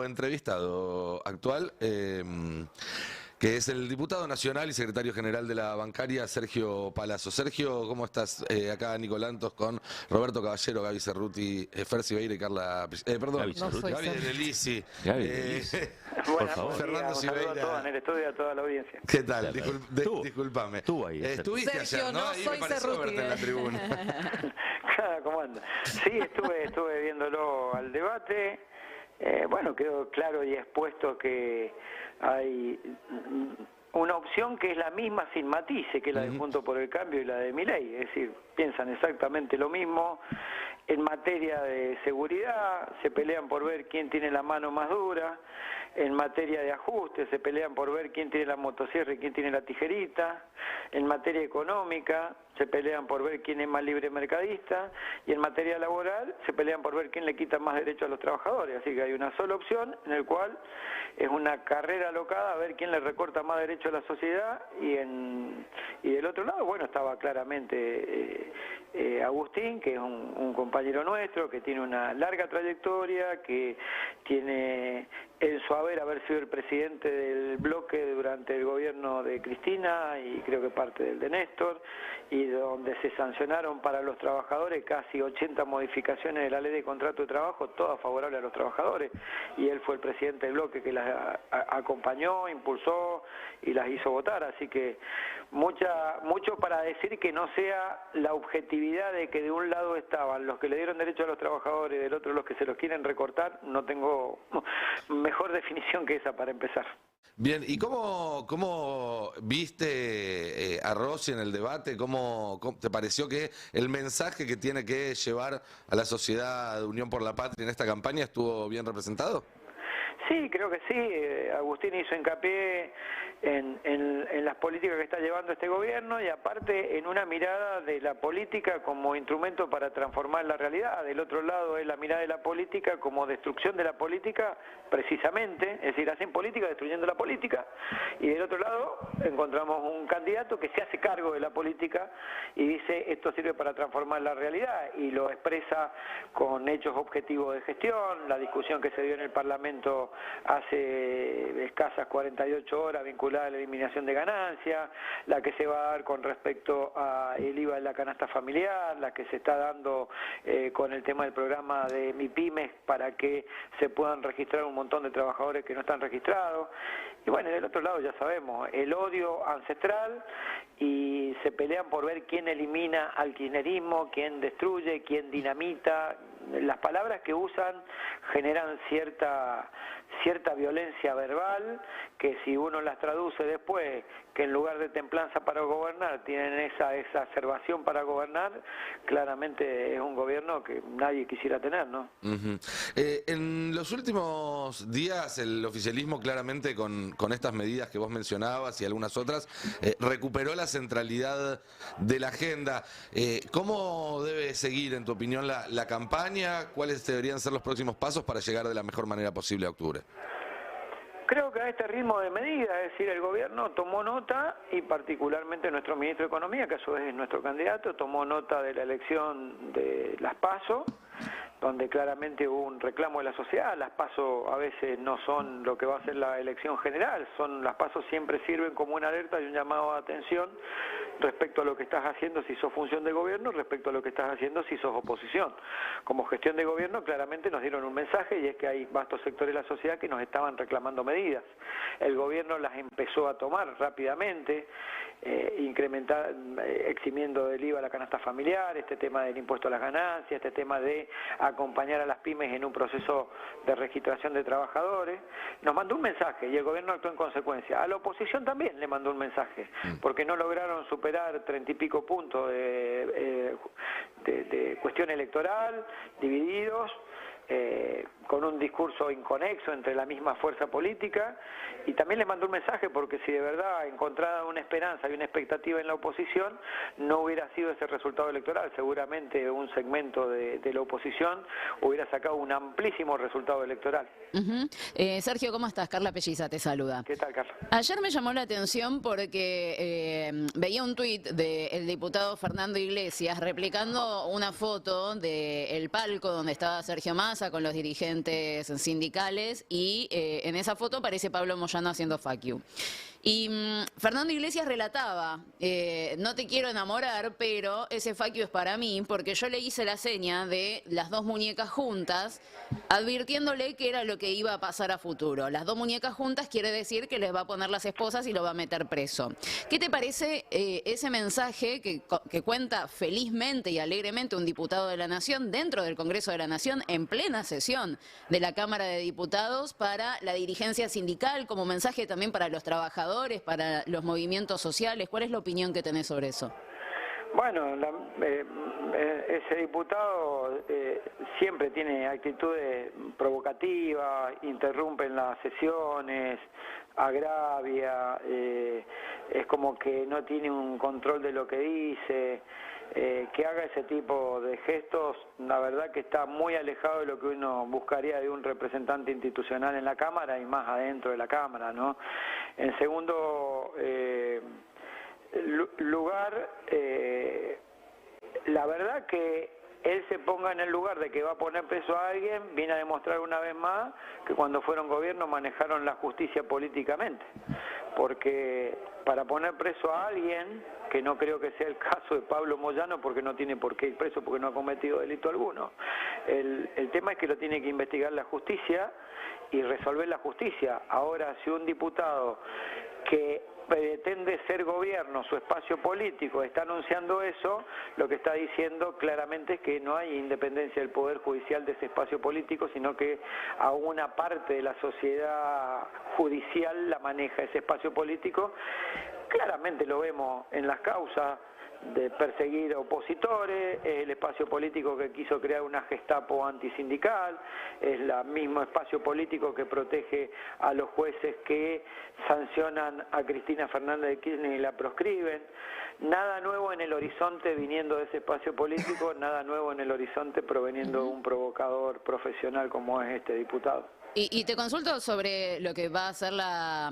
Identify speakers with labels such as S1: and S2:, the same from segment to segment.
S1: entrevistado actual, que es el diputado nacional y secretario general de la bancaria, Sergio Palazzo. Sergio, ¿cómo estás? Acá Nicolantos con Roberto Caballero, Gaby Cerruti, Fer Sibeira y Carla... perdón,
S2: Gaby Cerruti.
S1: Gaby Delisi.
S2: Gaby Delisi. Por favor.
S1: Fernando
S3: Un saludo a
S1: Sibeira.
S3: todos en el estudio y a toda la audiencia.
S1: ¿Qué tal?
S2: Estuvo.
S1: Disculpame.
S2: Estuvo ahí.
S1: Estuviste
S4: Sergio,
S1: ayer, ¿no?
S4: no
S1: Ahí
S4: soy
S1: me pareció
S4: Cerruti,
S1: verte en la tribuna.
S3: ¿Cómo anda? Sí, estuve viéndolo al debate. Bueno, quedó claro y expuesto que hay una opción que es la misma sin matices que la de Juntos por el Cambio y la de Milei, es decir, piensan exactamente lo mismo. En materia de seguridad se pelean por ver quién tiene la mano más dura, en materia de ajuste se pelean por ver quién tiene la motosierra y quién tiene la tijerita, en materia económica se pelean por ver quién es más libre mercadista, y en materia laboral se pelean por ver quién le quita más derechos a los trabajadores. Así que hay una sola opción en el cual es una carrera alocada a ver quién le recorta más derechos a la sociedad, y del otro lado, bueno, estaba claramente Agustín, que es un compañero nuestro, que tiene una larga trayectoria, que tiene en su haber sido el presidente del bloque durante el gobierno de Cristina y creo que parte del de Néstor, y donde se sancionaron para los trabajadores casi 80 modificaciones de la ley de contrato de trabajo, todas favorables a los trabajadores, y él fue el presidente del bloque que las acompañó, impulsó y las hizo votar. Así que mucho para decir que no sea la objetividad de que de un lado estaban los que le dieron derecho a los trabajadores y del otro los que se los quieren recortar. No tengo mejor definición que esa para empezar.
S1: Bien, ¿y cómo viste a Rossi en el debate? ¿Cómo te pareció que el mensaje que tiene que llevar a la sociedad de Unión por la Patria en esta campaña estuvo bien representado?
S3: Sí, creo que sí. Agustín hizo hincapié en las políticas que está llevando este gobierno y aparte en una mirada de la política como instrumento para transformar la realidad. Del otro lado es la mirada de la política como destrucción de la política precisamente, es decir, hacen política destruyendo la política, y del otro lado encontramos un candidato que se hace cargo de la política y dice esto sirve para transformar la realidad, y lo expresa con hechos objetivos de gestión. La discusión que se dio en el Parlamento hace escasas 48 horas vinculada a la eliminación de ganancias, la que se va a dar con respecto al IVA en la canasta familiar, la que se está dando con el tema del programa de MIPYMES para que se puedan registrar un montón de trabajadores que no están registrados. Y bueno, del otro lado ya sabemos, el odio ancestral, y se pelean por ver quién elimina al kirchnerismo, quién destruye, quién dinamita. Las palabras que usan generan cierta violencia verbal, que si uno las traduce después, que en lugar de templanza para gobernar tienen esa exacerbación para gobernar, claramente es un gobierno que nadie quisiera tener, ¿no?
S1: En los últimos días el oficialismo claramente con estas medidas que vos mencionabas y algunas otras recuperó la centralidad de la agenda. ¿Cómo debe seguir, en tu opinión, la campaña? ¿Cuáles deberían ser los próximos pasos para llegar de la mejor manera posible a octubre?
S3: Creo que a este ritmo de medidas, es decir, el gobierno tomó nota, y particularmente nuestro ministro de Economía, que a su vez es nuestro candidato, tomó nota de la elección de las PASO, donde claramente hubo un reclamo de la sociedad. Las PASO a veces no son lo que va a ser la elección general, las PASO siempre sirven como una alerta y un llamado de atención respecto a lo que estás haciendo si sos función de gobierno, respecto a lo que estás haciendo si sos oposición. Como gestión de gobierno claramente nos dieron un mensaje, y es que hay vastos sectores de la sociedad que nos estaban reclamando medidas. El gobierno las empezó a tomar rápidamente, eximiendo del IVA la canasta familiar, este tema del impuesto a las ganancias, este tema de acompañar a las pymes en un proceso de registración de trabajadores. Nos mandó un mensaje y el gobierno actuó en consecuencia. A la oposición también le mandó un mensaje, porque no lograron superar 30 y pico puntos de cuestión electoral, divididos, con un discurso inconexo entre la misma fuerza política, y también les mandó un mensaje porque si de verdad encontraba una esperanza y una expectativa en la oposición, no hubiera sido ese resultado electoral. Seguramente un segmento de la oposición hubiera sacado un amplísimo resultado electoral.
S4: Sergio, ¿cómo estás? Carla Pelliza te saluda.
S3: ¿Qué tal, Carla?
S4: Ayer me llamó la atención porque veía un tuit del diputado Fernando Iglesias replicando una foto del palco donde estaba Sergio Massa con los dirigentes dirigentes sindicales y en esa foto aparece Pablo Moyano haciendo fuck you. Y Fernando Iglesias relataba, no te quiero enamorar, pero ese fuck you es para mí, porque yo le hice la seña de las dos muñecas juntas, advirtiéndole que era lo que iba a pasar a futuro. Las dos muñecas juntas quiere decir que les va a poner las esposas y lo va a meter preso. ¿Qué te parece ese mensaje que cuenta felizmente y alegremente un diputado de la Nación dentro del Congreso de la Nación en plena sesión de la Cámara de Diputados para la dirigencia sindical, como mensaje también para los trabajadores, para los movimientos sociales? ¿Cuál es la opinión que tenés sobre eso?
S3: Bueno, ese diputado siempre tiene actitudes provocativas, interrumpe en las sesiones, agravia, es como que no tiene un control de lo que dice. Que haga ese tipo de gestos, la verdad que está muy alejado de lo que uno buscaría de un representante institucional en la Cámara y más adentro de la Cámara, ¿no? En segundo lugar, la verdad que él se ponga en el lugar de que va a poner preso a alguien, viene a demostrar una vez más que cuando fueron gobierno manejaron la justicia políticamente. Porque para poner preso a alguien, que no creo que sea el caso de Pablo Moyano, porque no tiene por qué ir preso, porque no ha cometido delito alguno, el tema es que lo tiene que investigar la justicia y resolver la justicia. Ahora, si un diputado que pretende ser gobierno, su espacio político, está anunciando eso, lo que está diciendo claramente es que no hay independencia del Poder Judicial de ese espacio político, sino que a una parte de la sociedad judicial la maneja ese espacio político. Claramente lo vemos en las causas de perseguir opositores, es el espacio político que quiso crear una Gestapo antisindical, es el mismo espacio político que protege a los jueces que sancionan a Cristina Fernández de Kirchner y la proscriben. Nada nuevo en el horizonte viniendo de ese espacio político, nada nuevo en el horizonte proveniendo de un provocador profesional como es este diputado.
S4: Y te consulto sobre lo que va a ser la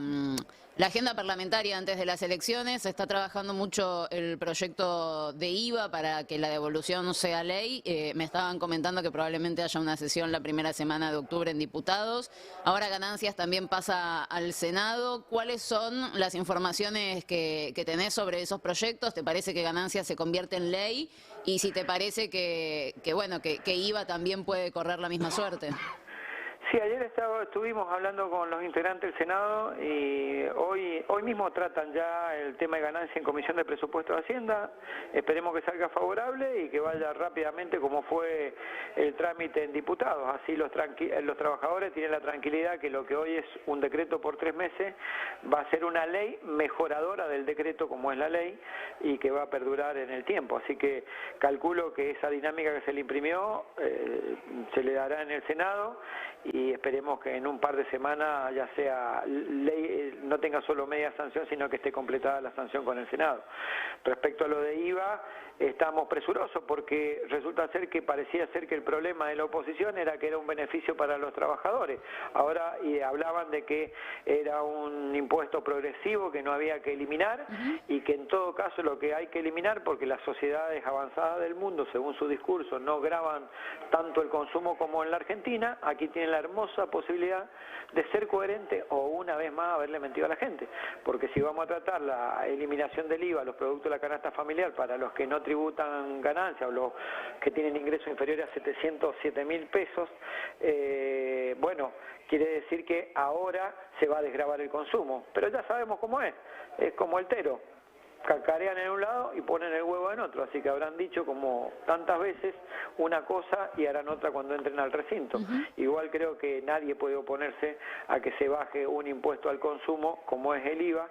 S4: agenda parlamentaria antes de las elecciones. Se está trabajando mucho el proyecto de IVA para que la devolución sea ley. Me estaban comentando que probablemente haya una sesión la primera semana de octubre en diputados. Ahora Ganancias también pasa al Senado. ¿Cuáles son las informaciones que tenés sobre esos proyectos? ¿Te parece que Ganancias se convierte en ley? Y si te parece que IVA también puede correr la misma suerte.
S3: Sí, ayer estuvimos hablando con los integrantes del Senado y hoy mismo tratan ya el tema de ganancia en Comisión de Presupuesto de Hacienda. Esperemos que salga favorable y que vaya rápidamente como fue el trámite en diputados. Así los trabajadores tienen la tranquilidad que lo que hoy es un decreto por 3 meses va a ser una ley mejoradora del decreto como es la ley y que va a perdurar en el tiempo. Así que calculo que esa dinámica que se le imprimió se le dará en el Senado y esperemos que en un par de semanas ya sea ley, no tenga solo media sanción, sino que esté completada la sanción con el Senado. Respecto a lo de IVA, estamos presurosos porque resulta ser que parecía ser que el problema de la oposición era que era un beneficio para los trabajadores. Ahora hablaban de que era un impuesto progresivo que no había que eliminar y que en todo caso lo que hay que eliminar, porque las sociedades avanzadas del mundo, según su discurso, no gravan tanto el consumo como en la Argentina, aquí tienen la hermosa posibilidad de ser coherente o una vez más haberle mentido a la gente, porque si vamos a tratar la eliminación del IVA, los productos de la canasta familiar para los que no tributan ganancias o los que tienen ingresos inferiores a 707.000 pesos, bueno, quiere decir que ahora se va a desgravar el consumo, pero ya sabemos cómo es como el tero. Cacarean en un lado y ponen el huevo en otro, así que habrán dicho como tantas veces una cosa y harán otra cuando entren al recinto. Igual creo que nadie puede oponerse a que se baje un impuesto al consumo como es el IVA,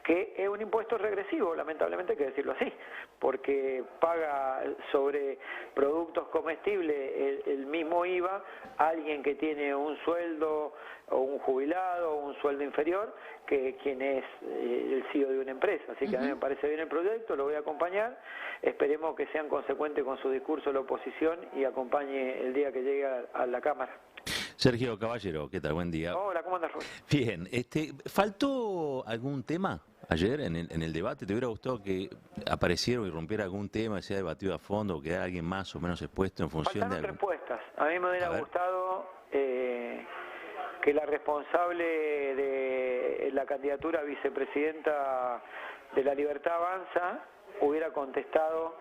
S3: que es un impuesto regresivo, lamentablemente hay que decirlo así, porque paga sobre productos comestibles el mismo IVA alguien que tiene un sueldo o un jubilado o un sueldo inferior que quien es el CEO de una empresa. Así que a mí me parece bien el proyecto, lo voy a acompañar, esperemos que sean consecuentes con su discurso la oposición y acompañe el día que llegue a la Cámara.
S2: Sergio Caballero, ¿qué tal? Buen día.
S3: Hola, ¿cómo andas, Rubén?
S2: Bien, ¿faltó algún tema ayer en el debate? ¿Te hubiera gustado que apareciera o irrumpiera algún tema, sea debatido a fondo, o quedara alguien más o menos expuesto en función
S3: Faltaron
S2: de algún...
S3: respuestas. A mí me hubiera gustado que la responsable de la candidatura a vicepresidenta de La Libertad Avanza hubiera contestado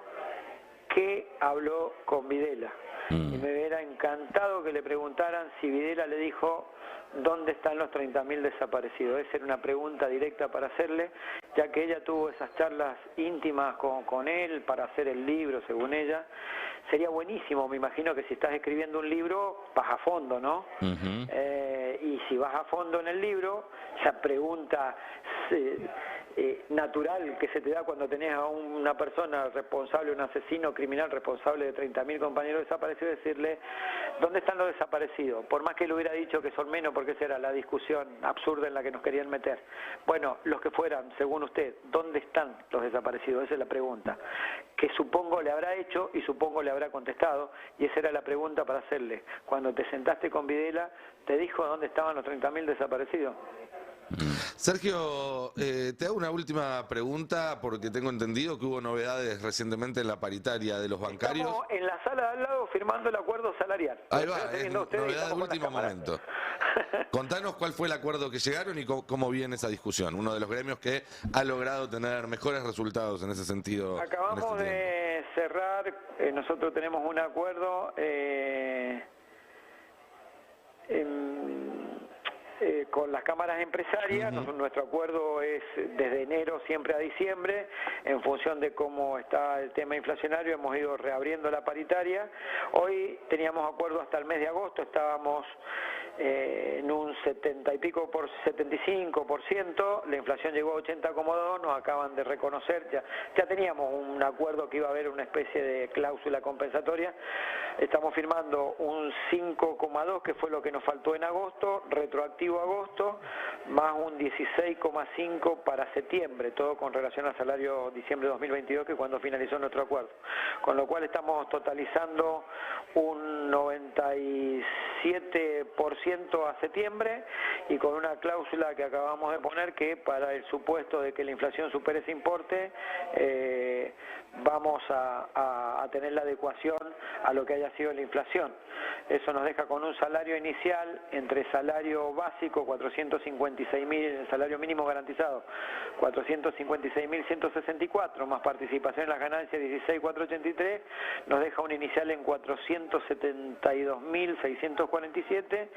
S3: que habló con Videla. Y me hubiera encantado que le preguntaran si Videla le dijo ¿dónde están los 30.000 desaparecidos? Esa era una pregunta directa para hacerle, ya que ella tuvo esas charlas íntimas con él para hacer el libro, según ella. Sería buenísimo, me imagino que si estás escribiendo un libro, vas a fondo, ¿no? Y si vas a fondo en el libro, esa pregunta natural que se te da cuando tenés a una persona responsable, un asesino criminal responsable de 30.000 compañeros desaparecidos, decirle, ¿dónde están los desaparecidos? Por más que le hubiera dicho que son menos, porque esa era la discusión absurda en la que nos querían meter. Bueno, los que fueran, según usted, ¿dónde están los desaparecidos? Esa es la pregunta, que supongo le habrá hecho y supongo le habrá contestado, y esa era la pregunta para hacerle. Cuando te sentaste con Videla, ¿te dijo dónde estaban los 30.000 desaparecidos?
S1: Sergio, te hago una última pregunta porque tengo entendido que hubo novedades recientemente en la paritaria de los bancarios.
S3: Estamos en la sala de al lado firmando el acuerdo salarial.
S1: Ahí va, novedad de último momento. Contanos cuál fue el acuerdo que llegaron y cómo viene esa discusión. Uno de los gremios que ha logrado tener mejores resultados en ese sentido.
S3: Acabamos de cerrar, nosotros tenemos un acuerdo con las cámaras empresarias. Nuestro acuerdo es desde enero siempre a diciembre, en función de cómo está el tema inflacionario, hemos ido reabriendo la paritaria. Hoy teníamos acuerdo hasta el mes de agosto, estábamos en un 70 y pico por 75%, la inflación llegó a 80,2, nos acaban de reconocer, ya teníamos un acuerdo que iba a haber una especie de cláusula compensatoria, estamos firmando un 5,2 que fue lo que nos faltó en agosto, retroactivo a agosto, más un 16,5 para septiembre, todo con relación al salario diciembre de 2022, que es cuando finalizó nuestro acuerdo, con lo cual estamos totalizando un 97% a septiembre y con una cláusula que acabamos de poner que para el supuesto de que la inflación supere ese importe vamos a tener la adecuación a lo que haya sido la inflación. Eso nos deja con un salario inicial entre salario básico 456.000, salario mínimo garantizado 456.164 más participación en las ganancias 16.483, nos deja un inicial en 472.647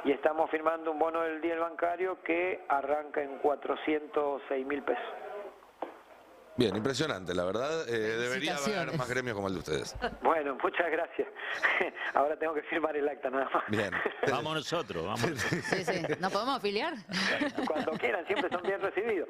S3: y estamos firmando un bono del día bancario que arranca en 406.000 pesos.
S1: Bien, impresionante, la verdad. Debería haber más gremios como el de ustedes.
S3: Bueno, muchas gracias. Ahora tengo que firmar el acta nada más.
S1: Bien.
S2: Vamos nosotros, vamos.
S4: Sí. ¿Nos podemos afiliar?
S3: Cuando quieran, siempre son bien recibidos.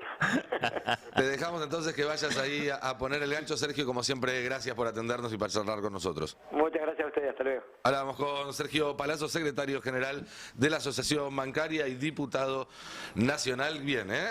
S1: Te dejamos entonces que vayas ahí a poner el gancho, Sergio. Como siempre, gracias por atendernos y para charlar con nosotros.
S3: Muchas gracias a ustedes, hasta luego.
S1: Hablamos con Sergio Palazzo, secretario general de la Asociación Bancaria y diputado nacional. Bien, ¿eh?